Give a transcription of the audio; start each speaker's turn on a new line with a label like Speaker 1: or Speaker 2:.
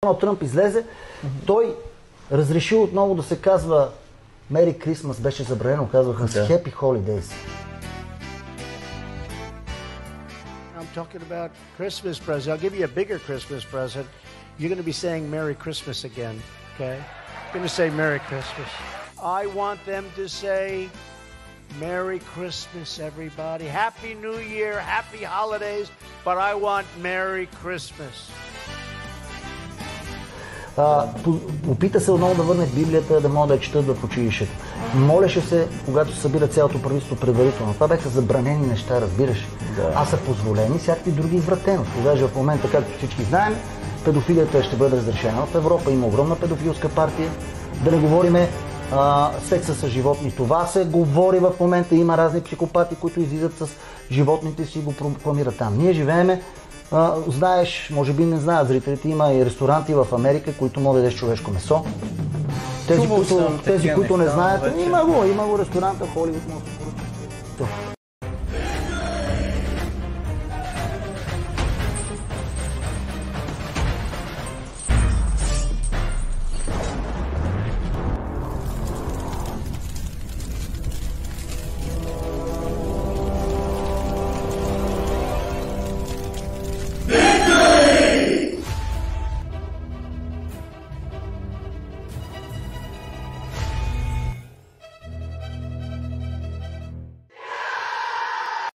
Speaker 1: Доналд Тръмп излезе, той разреши отново да се казва Merry Christmas, беше забранено, казваха се Happy Holidays.
Speaker 2: I'm talking about Christmas present. I'll give you a bigger Christmas present. You're going to be saying Merry Christmas again, okay? You're going to say Merry Christmas. I want them to say Merry Christmas, everybody. Happy New Year, Happy Holidays, but I want Merry Christmas.
Speaker 1: Опита се отново да върне в Библията, да могат да я четат в училището. Молеше се, когато се събира цялото правителство предварително. Това бяха забранени неща, разбираш. А са позволени всякакви други извратености. Даже в момента, както всички знаем, педофилията ще бъде разрешена в Европа. Има огромна педофилска партия. Да не говориме секса с животни. Това се говори в момента. Има разни психопати, които излизат с животните си и го прокламират там. Ние живееме. Знаеш, може би не знаят зрителите, има и ресторанти в Америка, които могат да ядеш човешко месо. Тези, които не знаят, има го ресторанта в Холивуд.